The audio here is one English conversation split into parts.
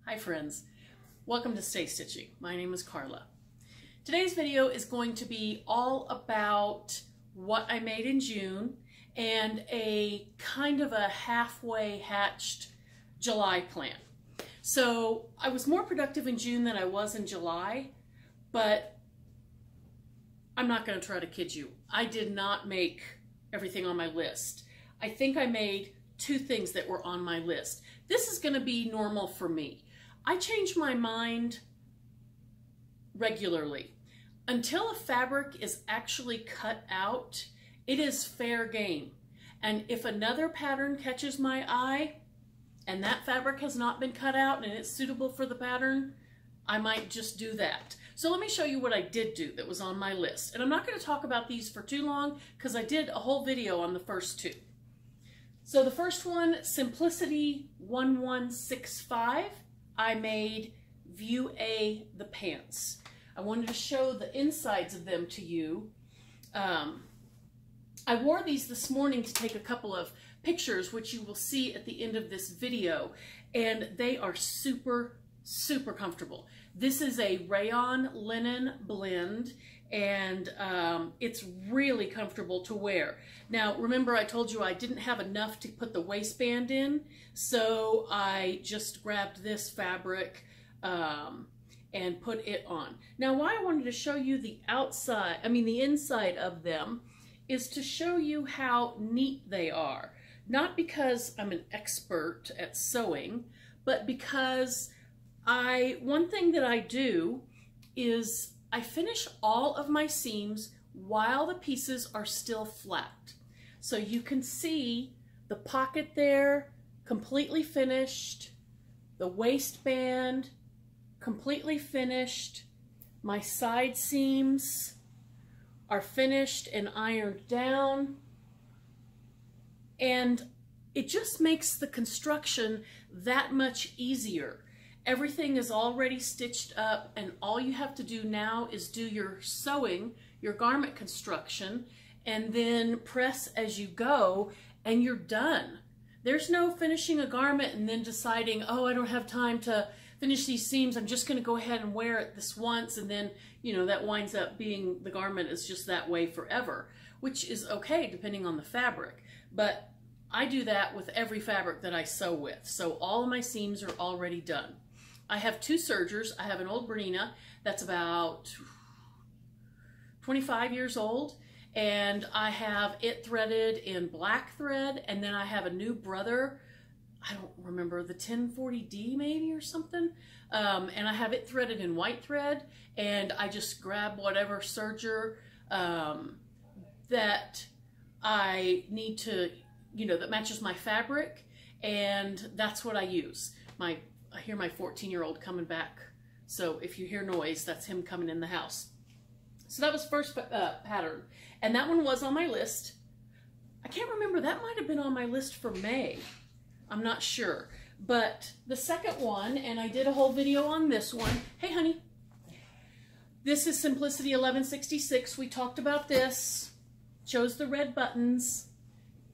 Hi friends, welcome to Stay Stitchy. My name is Carla. Today's video is going to be all about what I made in June and a kind of a halfway hatched July plan. So I was more productive in June than I was in July, but I'm not going to try to kid you. I did not make everything on my list. I think I made 2 things that were on my list. This is going to be normal for me. I change my mind regularly. Until a fabric is actually cut out, it is fair game. And if another pattern catches my eye and that fabric has not been cut out and it's suitable for the pattern, I might just do that. So let me show you what I did do that was on my list. And I'm not going to talk about these for too long because I did a whole video on the first 2. So the first one, Simplicity 1165. I made View A, the pants. I wanted to show the insides of them to you. I wore these this morning to take a couple of pictures, which you will see at the end of this video, and they are super, super comfortable. This is a rayon linen blend, and it's really comfortable to wear. Now, remember I told you I didn't have enough to put the waistband in, so I just grabbed this fabric and put it on. Now, why I wanted to show you the inside of them is to show you how neat they are. Not because I'm an expert at sewing, but because one thing that I do is I finish all of my seams while the pieces are still flat. So you can see the pocket there, completely finished, the waistband, completely finished, my side seams are finished and ironed down, and it just makes the construction that much easier. Everything is already stitched up, and all you have to do now is do your sewing, your garment construction, and then press as you go, and you're done. There's no finishing a garment and then deciding, oh, I don't have time to finish these seams, I'm just going to go ahead and wear it this once, and then, you know, that winds up being the garment is just that way forever, which is okay depending on the fabric. But I do that with every fabric that I sew with, so all of my seams are already done. I have 2 sergers. I have an old Bernina that's about 25 years old, and I have it threaded in black thread, and then I have a new Brother, I don't remember, the 1040D maybe or something, and I have it threaded in white thread, and I just grab whatever serger that I need to, you know, that matches my fabric, and that's what I use. I hear my 14-year-old coming back, so if you hear noise, that's him coming in the house. So that was first pattern, and that one was on my list. I can't remember, that might have been on my list for May. I'm not sure. But the second one, and I did a whole video on this one. Hey, honey. This is Simplicity 1166. We talked about this. Chose the red buttons.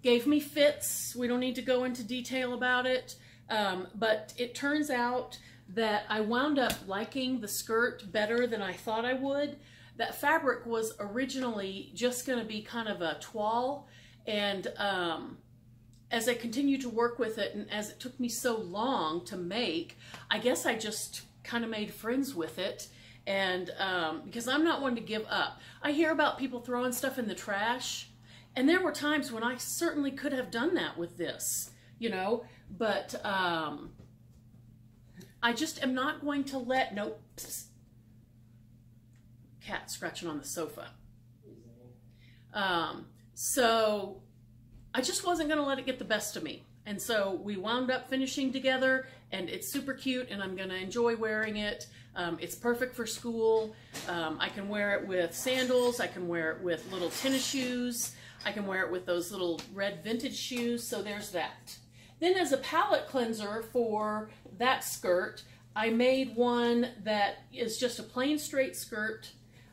Gave me fits. We don't need to go into detail about it. But it turns out that I wound up liking the skirt better than I thought I would. That fabric was originally just going to be kind of a toile, and as I continued to work with it, and as it took me so long to make, I guess I just kind of made friends with it, and because I'm not one to give up. I hear about people throwing stuff in the trash, and there were times when I certainly could have done that with this, you know, but I just am not going to let, nope, psst, cat scratching on the sofa. So I just wasn't going to let it get the best of me. And so we wound up finishing together, and it's super cute, and I'm going to enjoy wearing it. It's perfect for school. I can wear it with sandals. I can wear it with little tennis shoes. I can wear it with those little red vintage shoes. So there's that. Then as a palette cleanser for that skirt, I made one that is just a plain straight skirt.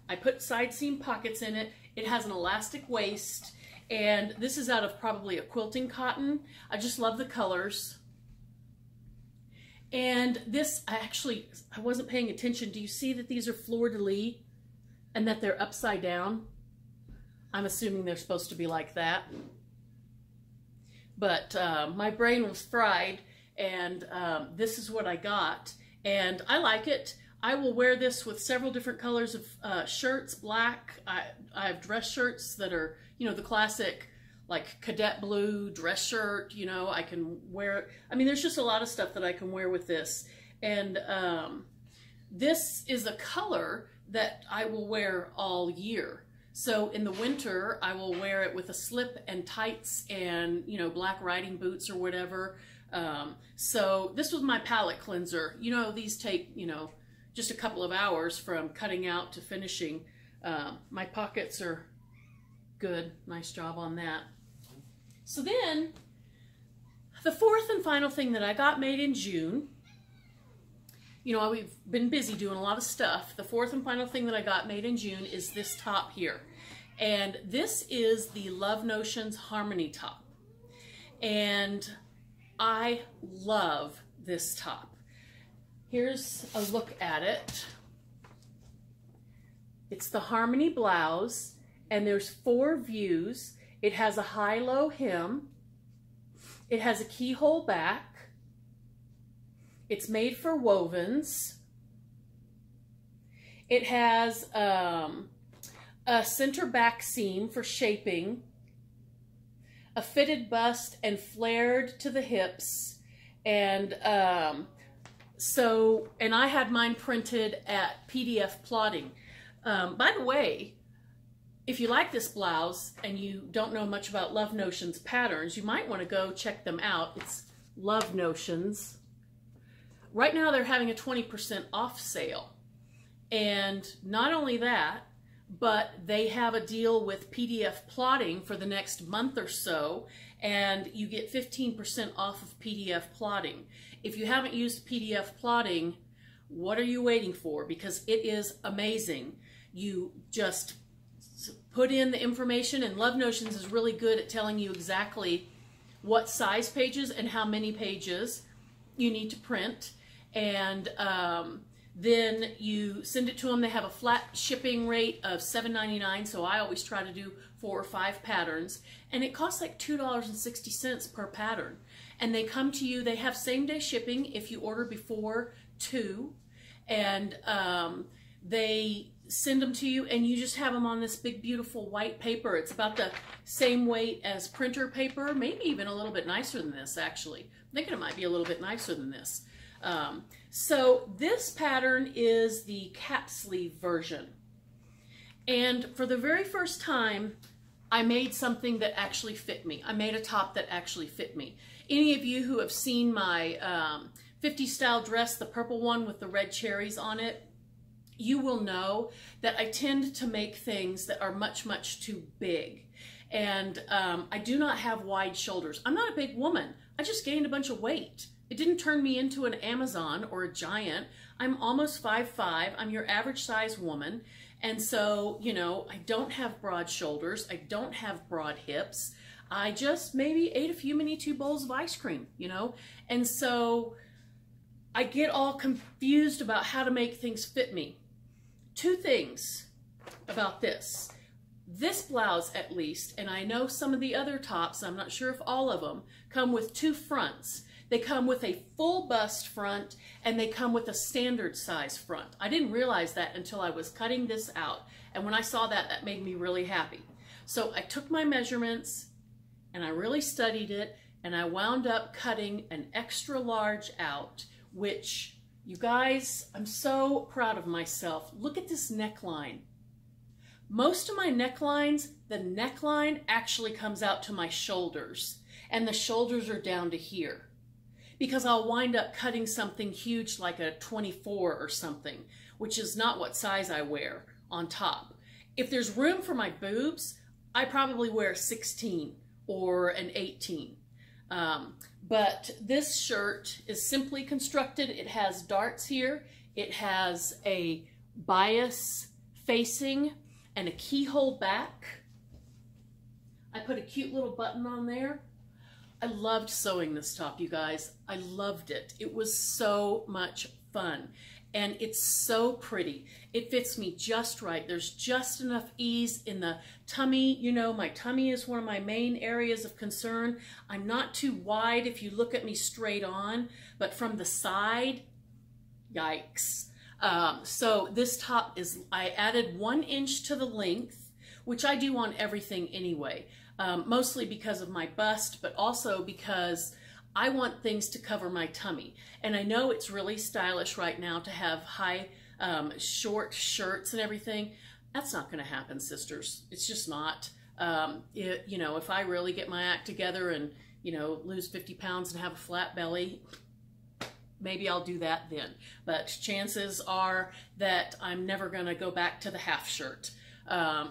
I put side seam pockets in it. It has an elastic waist, and this is out of probably a quilting cotton. I just love the colors. And this, I wasn't paying attention. Do you see that these are fleur-de-lis and that they're upside down? I'm assuming they're supposed to be like that. But my brain was fried, and this is what I got. And I like it. I will wear this with several different colors of shirts, black. I have dress shirts that are, you know, the classic like cadet blue dress shirt, you know, I can wear, I mean, there's just a lot of stuff that I can wear with this. And this is a color that I will wear all year. So in the winter, I will wear it with a slip and tights and, you know, black riding boots or whatever. So this was my palette cleanser. You know, these take, you know, just a couple of hours from cutting out to finishing. My pockets are good. Nice job on that. So then, the fourth and final thing that I got made in June, you know, we've been busy doing a lot of stuff. The fourth and final thing that I got made in June is this top here. And this is the Love Notions Harmony top. And I love this top. Here's a look at it. It's the Harmony blouse, and there's 4 views. It has a high-low hem. It has a keyhole back. It's made for wovens. It has a center back seam for shaping, a fitted bust and flared to the hips, and and I had mine printed at PDF Plotting. By the way, if you like this blouse and you don't know much about Love Notions patterns, you might want to go check them out. It's Love Notions. Right now they're having a 20% off sale. And not only that, but they have a deal with PDF Plotting for the next month or so, and you get 15% off of PDF Plotting. If you haven't used PDF Plotting, what are you waiting for? Because it is amazing. You just put in the information, and Love Notions is really good at telling you exactly what size pages and how many pages you need to print. And then you send it to them. They have a flat shipping rate of $7.99, so I always try to do 4 or 5 patterns, and it costs like $2.60 per pattern. And they come to you. They have same-day shipping if you order before 2, and they send them to you, and you just have them on this big beautiful white paper. It's about the same weight as printer paper, maybe even a little bit nicer than this, actually. I'm thinking it might be a little bit nicer than this. So this pattern is the cap sleeve version, and for the very first time I made something that actually fit me. I made a top that actually fit me. Any of you who have seen my 50s style dress, the purple one with the red cherries on it, you will know that I tend to make things that are much, much too big. And I do not have wide shoulders. I'm not a big woman. I just gained a bunch of weight. It didn't turn me into an Amazon or a giant. I'm almost 5'5". I'm your average size woman. And so, you know, I don't have broad shoulders. I don't have broad hips. I just maybe ate a few mini 2 bowls of ice cream, you know? And so I get all confused about how to make things fit me. 2 things about this. This blouse, at least, and I know some of the other tops, I'm not sure if all of them, come with 2 fronts. They come with a full bust front, and they come with a standard size front. I didn't realize that until I was cutting this out. And when I saw that, that made me really happy. So I took my measurements, and I really studied it, and I wound up cutting an extra large out, which, you guys, I'm so proud of myself. Look at this neckline. Most of my necklines, the neckline actually comes out to my shoulders, and the shoulders are down to here, because I'll wind up cutting something huge like a 24 or something, which is not what size I wear on top. If there's room for my boobs, I probably wear a 16 or an 18. But this shirt is simply constructed. It has darts here. It has a bias facing and a keyhole back. I put a cute little button on there. I loved sewing this top, you guys. I loved it. It was so much fun. And it's so pretty. It fits me just right. There's just enough ease in the tummy. You know, my tummy is one of my main areas of concern. I'm not too wide if you look at me straight on, but from the side, yikes. So this top is, I added 1 inch to the length, which I do on everything anyway, mostly because of my bust, but also because I want things to cover my tummy. And I know it's really stylish right now to have high, short shirts and everything. That's not going to happen, sisters. It's just not. You know, if I really get my act together and, you know, lose 50 pounds and have a flat belly, maybe I'll do that then. But chances are that I'm never going to go back to the half shirt.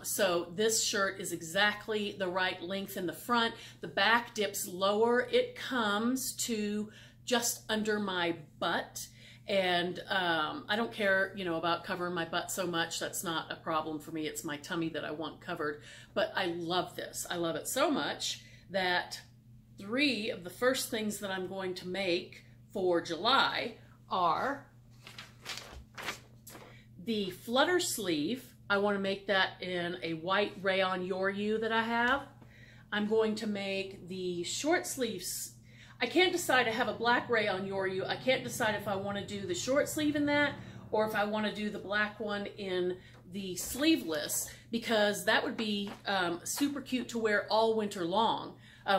So this shirt is exactly the right length in the front. The back dips lower. It comes to just under my butt. And I don't care, you know, about covering my butt so much. That's not a problem for me. It's my tummy that I want covered. But I love this. I love it so much that 3 of the first things that I'm going to make for July are the flutter sleeve. I want to make that in a white rayon Yoru that I have. I'm going to make the short sleeves. I can't decide. I have a black rayon Yoru. I can't decide if I want to do the short sleeve in that or if I want to do the black one in the sleeveless, because that would be super cute to wear all winter long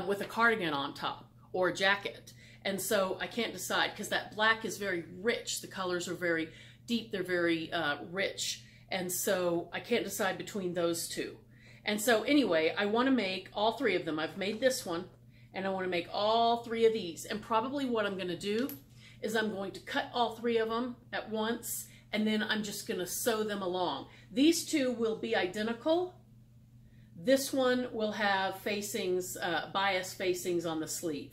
with a cardigan on top or a jacket. And so I can't decide because that black is very rich. The colors are very deep. They're very rich. And so I can't decide between those 2. And so anyway, I want to make all 3 of them. I've made this one, and I want to make all 3 of these. And probably what I'm going to do is I'm going to cut all 3 of them at once, and then I'm just going to sew them along. These 2 will be identical. This one will have facings, bias facings on the sleeve,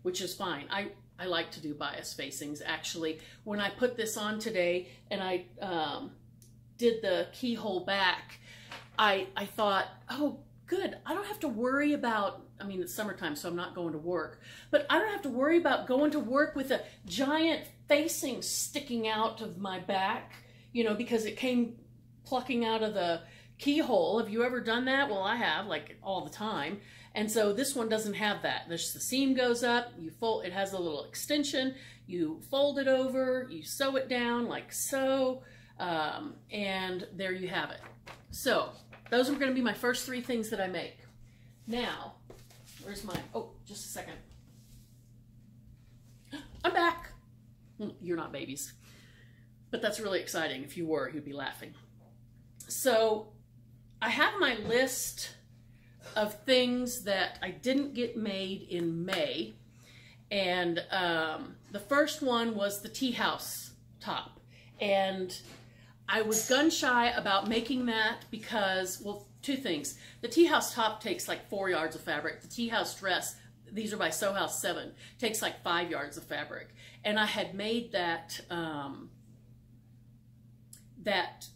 which is fine. I like to do bias facings, actually. When I put this on today and I did the keyhole back, I thought, oh, good. I don't have to worry about, I mean, it's summertime, so I'm not going to work, but I don't have to worry about going to work with a giant facing sticking out of my back, you know, because it came plucking out of the keyhole. Have you ever done that? Well, I have, like all the time. And so this one doesn't have that. There's the seam goes up, you fold, it has a little extension, you fold it over, you sew it down like so, and there you have it. So those are going to be my first 3 things that I make. Now, where's my, oh, just a second. I'm back. You're not babies, but that's really exciting. If you were, you'd be laughing. So I have my list of things that I didn't get made in May. And the first one was the tea house top. And I was gun shy about making that because, well, 2 things. The tea house top takes like 4 yards of fabric. The tea house dress, these are by Sew House 7, takes like 5 yards of fabric. And I had made that, that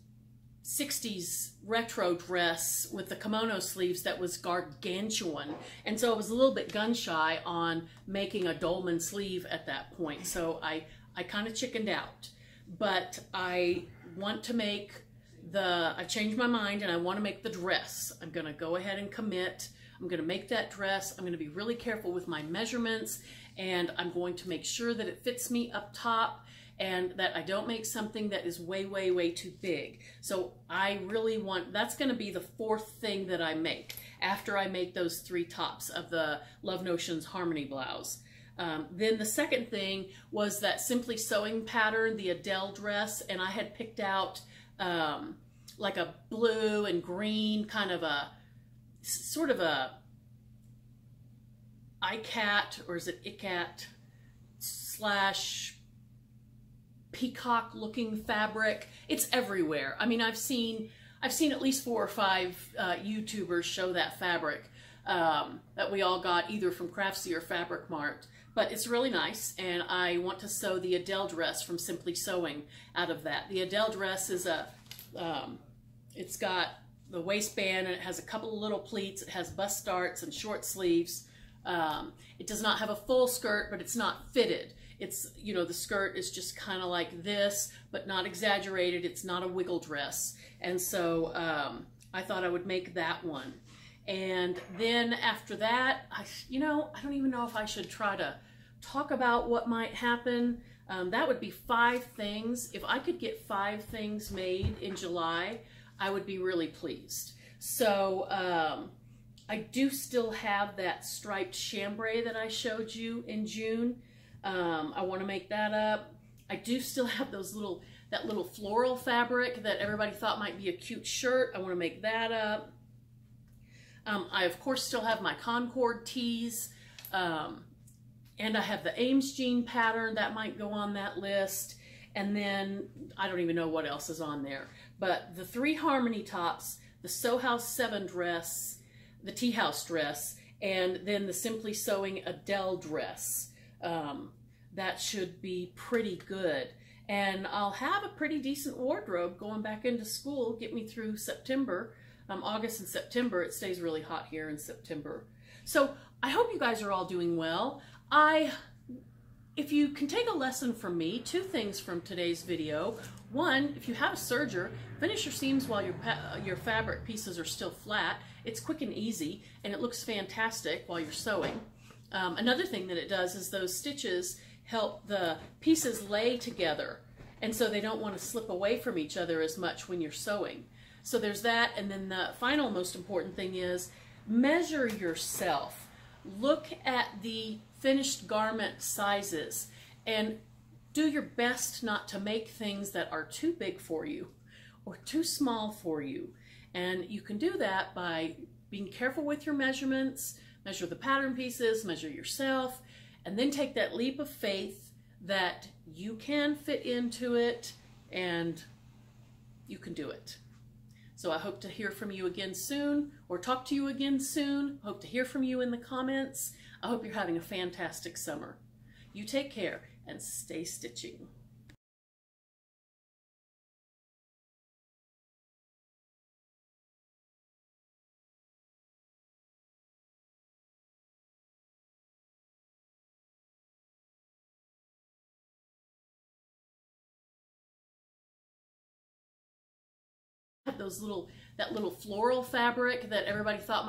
60s retro dress with the kimono sleeves that was gargantuan. And so I was a little bit gun shy on making a dolman sleeve at that point. So I kind of chickened out. But I want to make I changed my mind and I want to make the dress. I'm going to go ahead and commit. I'm going to make that dress. I'm going to be really careful with my measurements, and I'm going to make sure that it fits me up top and that I don't make something that is way, way, way too big. So I really want, that's going to be the 4th thing that I make after I make those 3 tops of the Love Notions Harmony blouse. Then the second thing was that Simply Sewing pattern, the Adele dress, and I had picked out like a blue and green kind of a, sort of a iCat, or is it iCat / peacock looking fabric. It's everywhere. I mean, I've seen at least 4 or 5 YouTubers show that fabric that we all got either from Craftsy or Fabric Mart. But it's really nice, and I want to sew the Adele dress from Simply Sewing out of that. The Adele dress is a, it's got the waistband, and it has a couple of little pleats. It has bust darts and short sleeves. It does not have a full skirt, but it's not fitted. It's, you know, the skirt is just kind of like this, but not exaggerated. It's not a wiggle dress. And so I thought I would make that one. And then after that, I don't even know if I should try to talk about what might happen. That would be 5 things. If I could get 5 things made in July, I would be really pleased. So I do still have that striped chambray that I showed you in June. I want to make that up. I do still have that little floral fabric that everybody thought might be a cute shirt. I want to make that up. I of course still have my Concord tees. And I have the Ames jean pattern that might go on that list. And then I don't even know what else is on there. But the 3 Harmony tops, the Sew House 7 dress, the Tea House dress, and then the Simply Sewing Adele dress. That should be pretty good. And I'll have a pretty decent wardrobe going back into school, get me through September. August and September, it stays really hot here in September. So I hope you guys are all doing well. If you can take a lesson from me, 2 things from today's video. 1, if you have a serger, finish your seams while your fabric pieces are still flat. It's quick and easy, and it looks fantastic while you're sewing. Another thing that it does is those stitches help the pieces lay together, and so they don't want to slip away from each other as much when you're sewing. So there's that, and then the final most important thing is measure yourself. Look at the finished garment sizes and do your best not to make things that are too big for you or too small for you. And you can do that by being careful with your measurements, measure the pattern pieces, measure yourself, and then take that leap of faith that you can fit into it and you can do it. So I hope to hear from you again soon, or talk to you again soon. Hope to hear from you in the comments. I hope you're having a fantastic summer. You take care and stay stitching. Those that little floral fabric that everybody thought